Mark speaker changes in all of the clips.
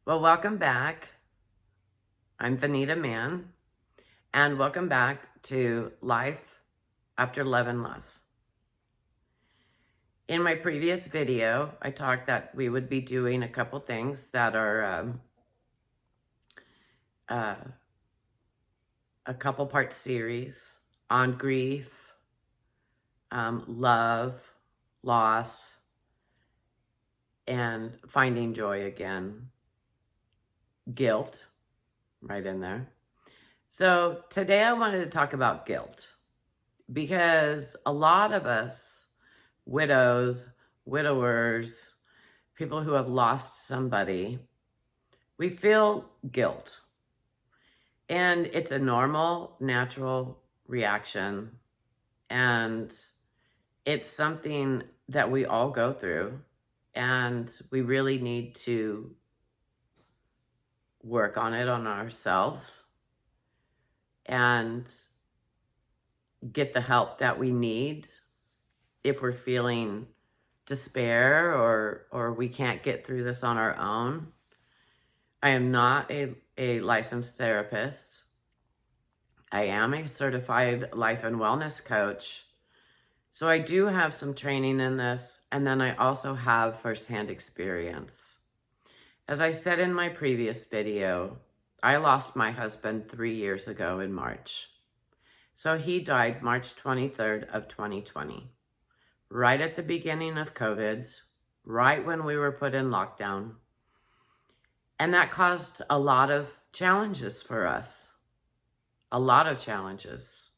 Speaker 1: Well, welcome back. I'm Vanita Mann, and welcome back to Life After Love and Loss. In my previous video, I talked that we would be doing a couple things that are uh, a couple part series on grief, love, loss, and finding joy again, guilt, right in there. So today I wanted to talk about guilt because a lot of us, widows, widowers, people who have lost somebody, we feel guilt. And it's a normal, natural reaction. And it's something that we all go through. And we really need to work on it on ourselves and get the help that we need if we're feeling despair or we can't get through this on our own. I am not a licensed therapist. I am a certified life and wellness coach. So I do have some training in this, and then I also have firsthand experience. As I said in my previous video, I lost my husband 3 years ago in March. So he died March 23rd of 2020, right at the beginning of COVID, right when we were put in lockdown. And that caused a lot of challenges for us, a lot of challenges,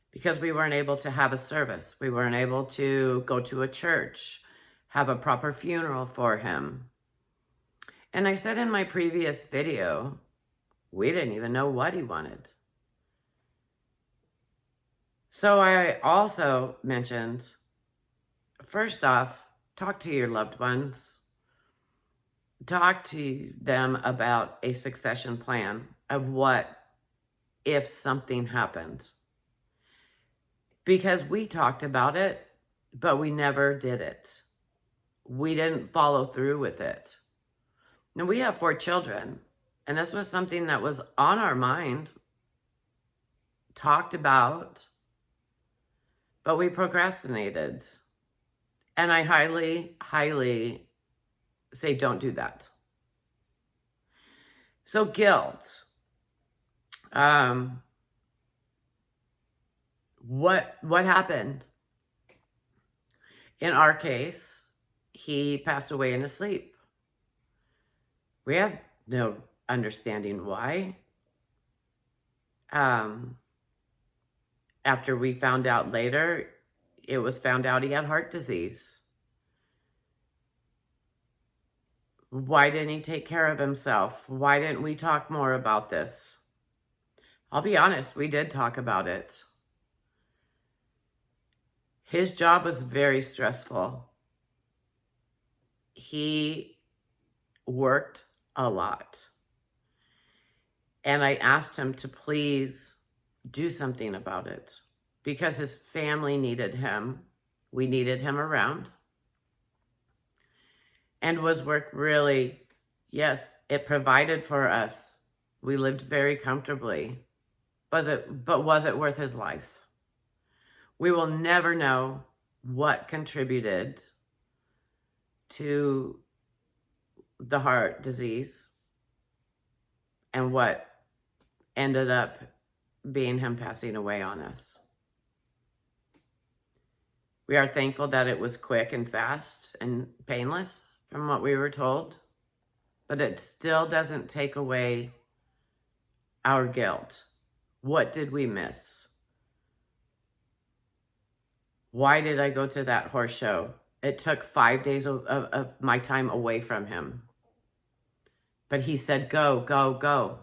Speaker 1: because we weren't able to have a service. We weren't able to go to a church, have a proper funeral for him. And I said in my previous video, we didn't even know what he wanted. So I also mentioned, first off, talk to your loved ones. Talk to them about a succession plan of what if something happened. Because we talked about it, but we never did it. We didn't follow through with it. Now, we have 4 children, and this was something that was on our mind, talked about, but we procrastinated. And I highly, highly say don't do that. So guilt. What happened? In our case, he passed away in his sleep. We have no understanding why. After we found out later, it was found out he had heart disease. Why didn't he take care of himself? Why didn't we talk more about this? I'll be honest, we did talk about it. His job was very stressful. He worked a lot. And I asked him to please do something about it because his family needed him. We needed him around. And was work really, yes, it provided for us. We lived very comfortably. But was it worth his life? We will never know what contributed to the heart disease and what ended up being him passing away on us. We are thankful that it was quick and fast and painless from what we were told, but it still doesn't take away our guilt. What did we miss? Why did I go to that horse show? It took 5 days of my time away from him. But he said, go, go, go,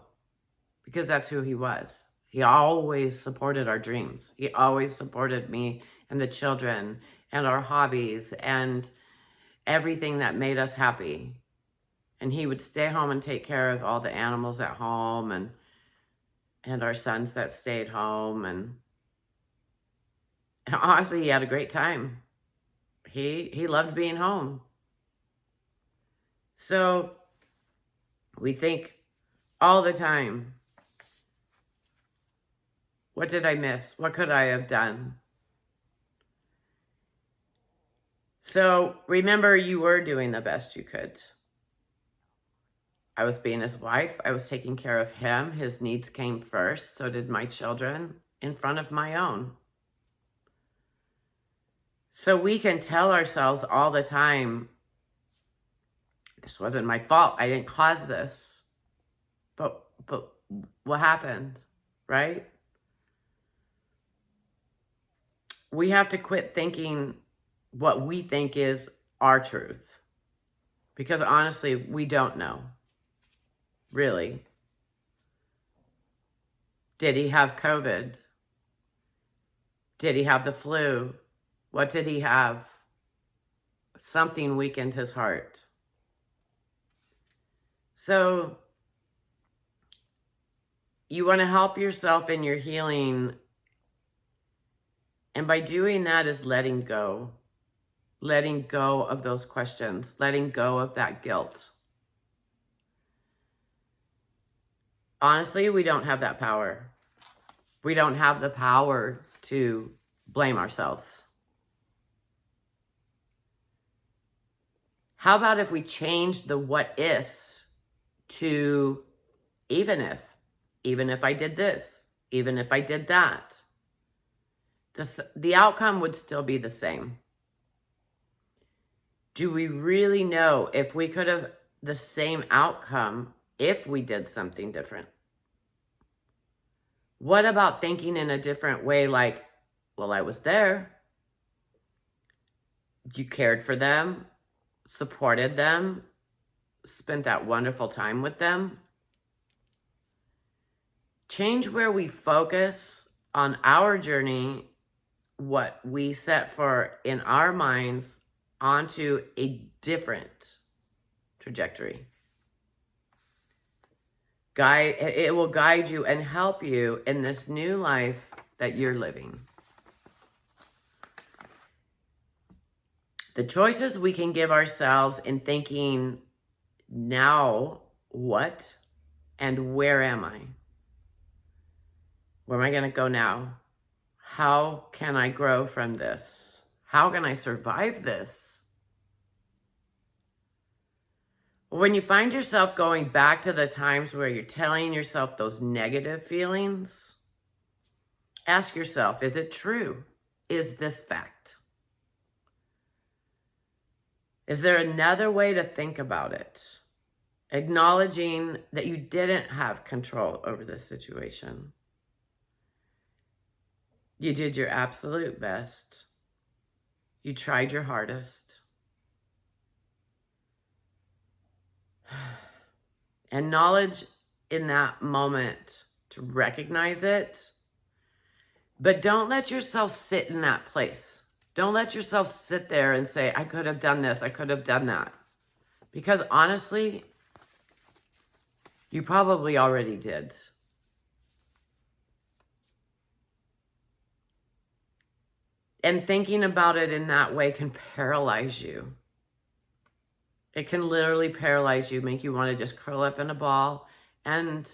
Speaker 1: because that's who he was. He always supported our dreams. He always supported me and the children and our hobbies and everything that made us happy. And he would stay home and take care of all the animals at home and our sons that stayed home. And honestly, he had a great time. He loved being home. So We think all the time, what did I miss? What could I have done? So remember, you were doing the best you could. I was being his wife. I was taking care of him. His needs came first. So did my children in front of my own. So we can tell ourselves all the time, this wasn't my fault. I didn't cause this. But what happened, right? We have to quit thinking what we think is our truth. Because honestly, we don't know. Really. Did he have COVID? Did he have the flu? What did he have? Something weakened his heart. So you want to help yourself in your healing. And by doing that is letting go of those questions, letting go of that guilt. Honestly, we don't have that power. We don't have the power to blame ourselves. How about if we change the what ifs to even if I did this, even if I did that, the outcome would still be the same. Do we really know if we could have the same outcome if we did something different? What about thinking in a different way, like, well, I was there. You cared for them, supported them, spent that wonderful time with them. Change where we focus on our journey, what we set for in our minds, onto a different trajectory. It will guide you and help you in this new life that you're living. The choices we can give ourselves in thinking, now what and where am I? Where am I going to go now? How can I grow from this? How can I survive this? When you find yourself going back to the times where you're telling yourself those negative feelings, ask yourself, is it true? Is this fact? Is there another way to think about it? Acknowledging that you didn't have control over the situation. You did your absolute best. You tried your hardest. And knowledge in that moment to recognize it. But don't let yourself sit in that place. Don't let yourself sit there and say, I could have done this, I could have done that. Because honestly, you probably already did. And thinking about it in that way can paralyze you. It can literally paralyze you, make you want to just curl up in a ball and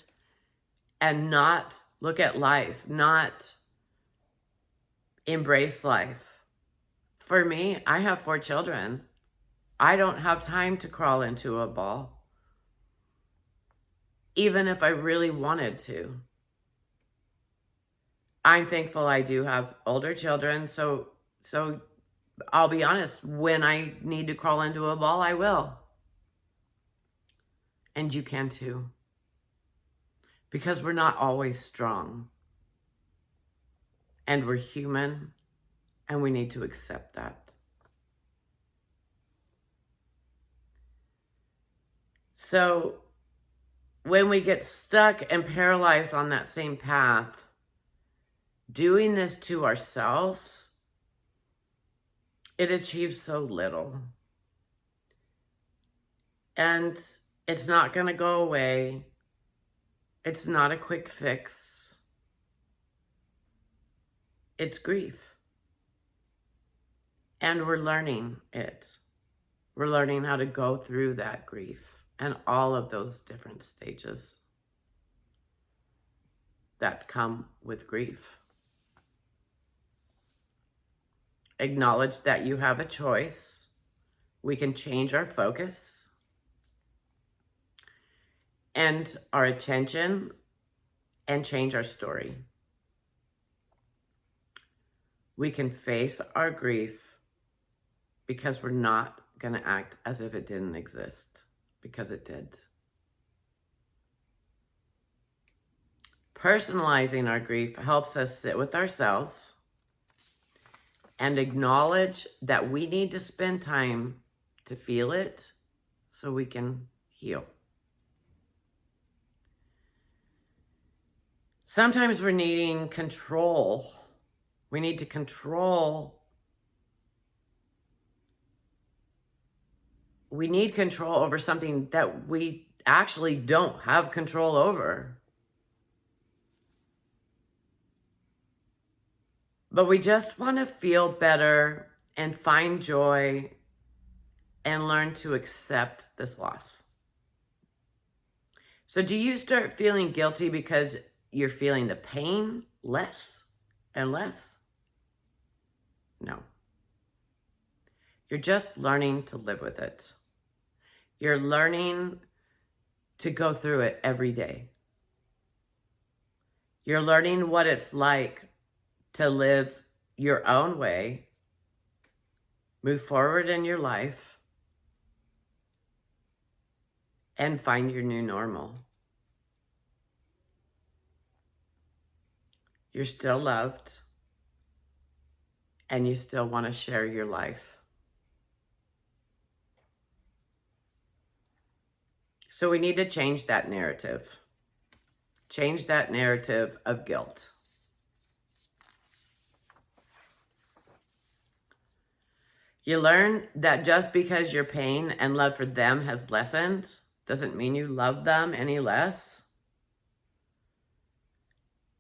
Speaker 1: not look at life, not embrace life. For me, I have 4 children. I don't have time to crawl into a ball, even if I really wanted to. I'm thankful I do have older children, so I'll be honest, when I need to crawl into a ball, I will. And you can too. Because we're not always strong. And we're human, and we need to accept that. So when we get stuck and paralyzed on that same path, doing this to ourselves, it achieves so little. And it's not going to go away. It's not a quick fix. It's grief. And we're learning it. We're learning how to go through that grief. and all of those different stages that come with grief. Acknowledge that you have a choice. We can change our focus and our attention and change our story. We can face our grief because we're not going to act as if it didn't exist, because it did. Personalizing our grief helps us sit with ourselves and acknowledge that we need to spend time to feel it so we can heal. Sometimes we're needing control. We need to control. We need control over something that we actually don't have control over. But we just want to feel better and find joy and learn to accept this loss. So do you start feeling guilty because you're feeling the pain less and less? No. You're just learning to live with it. You're learning to go through it every day. You're learning what it's like to live your own way, move forward in your life, and find your new normal. You're still loved, and you still want to share your life. So we need to change that narrative. Change that narrative of guilt. You learn that just because your pain and love for them has lessened doesn't mean you love them any less.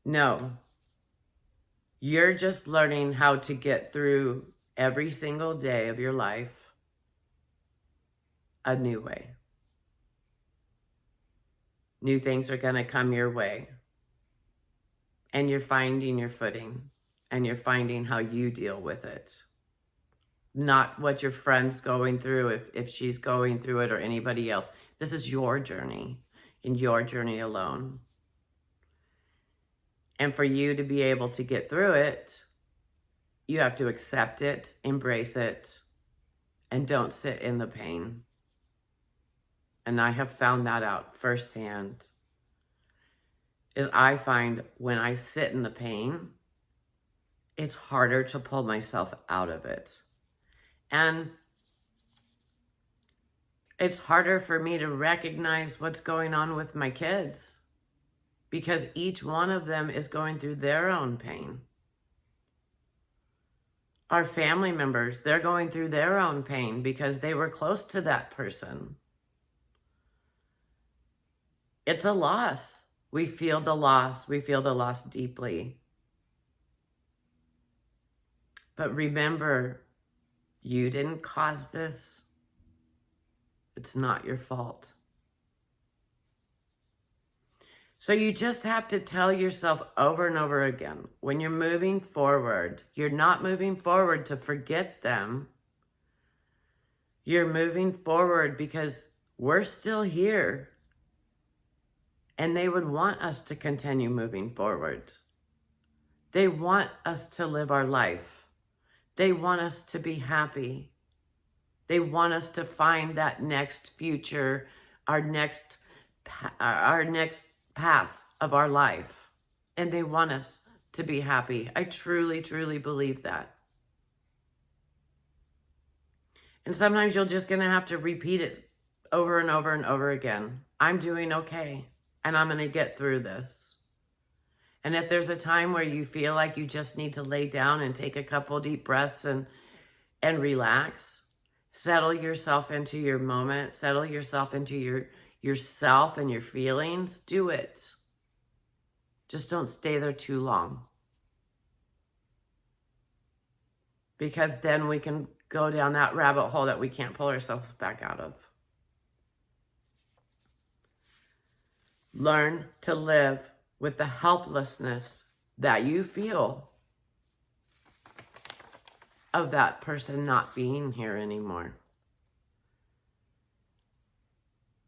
Speaker 1: No. You're just learning how to get through every single day of your life a new way. New things are going to come your way. And you're finding your footing. And you're finding how you deal with it. Not what your friend's going through, if she's going through it or anybody else. This is your journey and your journey alone. And for you to be able to get through it, you have to accept it, embrace it, and don't sit in the pain. And I have found that out firsthand. Is I find when I sit in the pain, it's harder to pull myself out of it. And it's harder for me to recognize what's going on with my kids because each one of them is going through their own pain. Our family members, they're going through their own pain because they were close to that person. It's a loss. We feel the loss. We feel the loss deeply. But remember, you didn't cause this. It's not your fault. So you just have to tell yourself over and over again, when you're moving forward, you're not moving forward to forget them. You're moving forward because we're still here. And they would want us to continue moving forward. They want us to live our life. They want us to be happy. They want us to find that next future, our next path of our life. And they want us to be happy. I truly, truly believe that. And sometimes you're just going to have to repeat it over and over and over again. I'm doing okay, and I'm going to get through this. And if there's a time where you feel like you just need to lay down and take a couple deep breaths and relax, settle yourself into your moment, settle yourself into yourself and your feelings, do it. Just don't stay there too long. Because then we can go down that rabbit hole that we can't pull ourselves back out of. Learn to live with the helplessness that you feel of that person not being here anymore.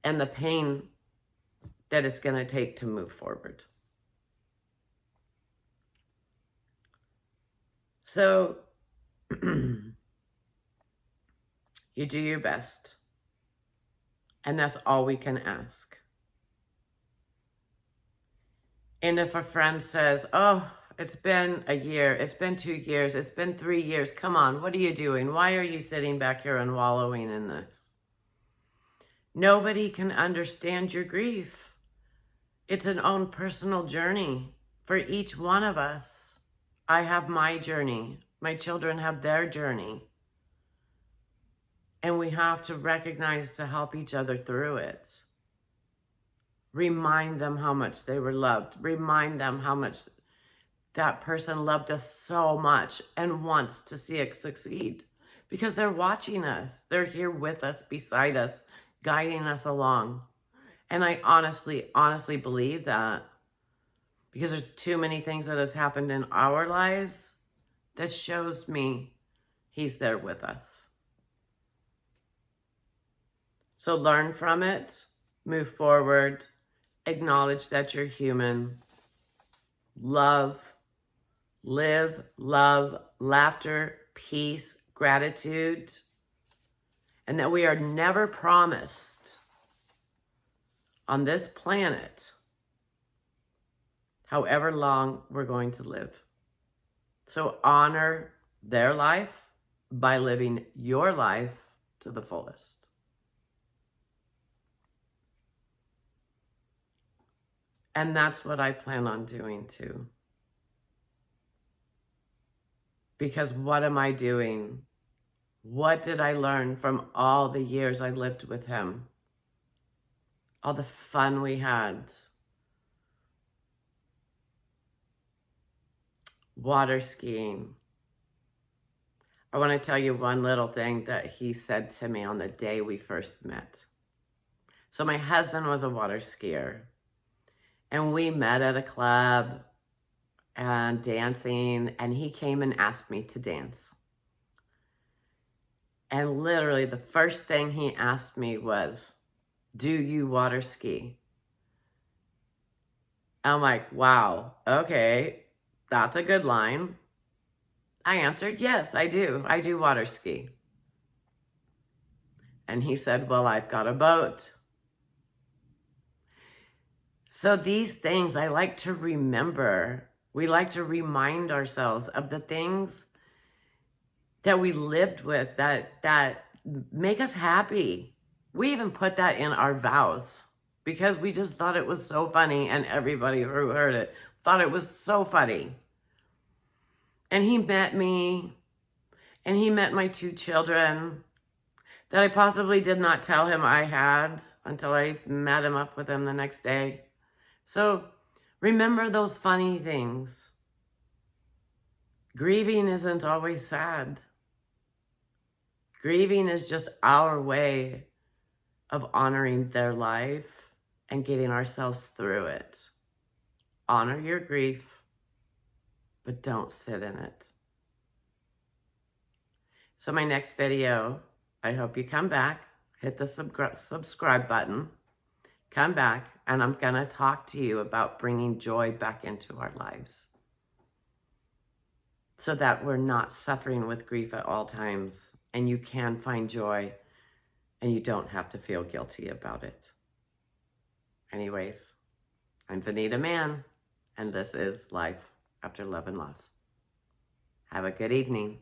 Speaker 1: And the pain that it's going to take to move forward. So you do your best. And that's all we can ask. And if a friend says, oh, it's been a year, it's been 2 years, it's been 3 years, come on, what are you doing? Why are you sitting back here and wallowing in this? Nobody can understand your grief. It's an own personal journey for each one of us. I have my journey. My children have their journey. And we have to recognize to help each other through it. Remind them how much they were loved. Remind them how much that person loved us so much and wants to see us succeed. Because they're watching us. They're here with us, beside us, guiding us along. And I honestly believe that. Because there's too many things that has happened in our lives that shows me he's there with us. So learn from it, move forward, acknowledge that you're human, love, live, love, laughter, peace, gratitude, and that we are never promised on this planet however long we're going to live. So honor their life by living your life to the fullest. And that's what I plan on doing too. Because what am I doing? What did I learn from all the years I lived with him? All the fun we had. Water skiing. I want to tell you one little thing that he said to me on the day we first met. So my husband was a water skier. And we met at a club and dancing, and he came and asked me to dance. And literally the first thing he asked me was, do you water ski? I'm like, wow, okay, that's a good line. I answered, yes, I do. I do water ski. And he said, well, I've got a boat. So these things I like to remember. We like to remind ourselves of the things that we lived with that make us happy. We even put that in our vows because we just thought it was so funny, and everybody who heard it thought it was so funny. And he met me, and he met my 2 children that I possibly did not tell him I had until I met him up with him the next day. So remember those funny things. Grieving isn't always sad. Grieving is just our way of honoring their life and getting ourselves through it. Honor your grief, but don't sit in it. So my next video, I hope you come back, hit the subscribe button, come back, and I'm gonna talk to you about bringing joy back into our lives so that we're not suffering with grief at all times, and you can find joy and you don't have to feel guilty about it. Anyways, I'm Vanita Mann, and this is Life After Love and Loss. Have a good evening.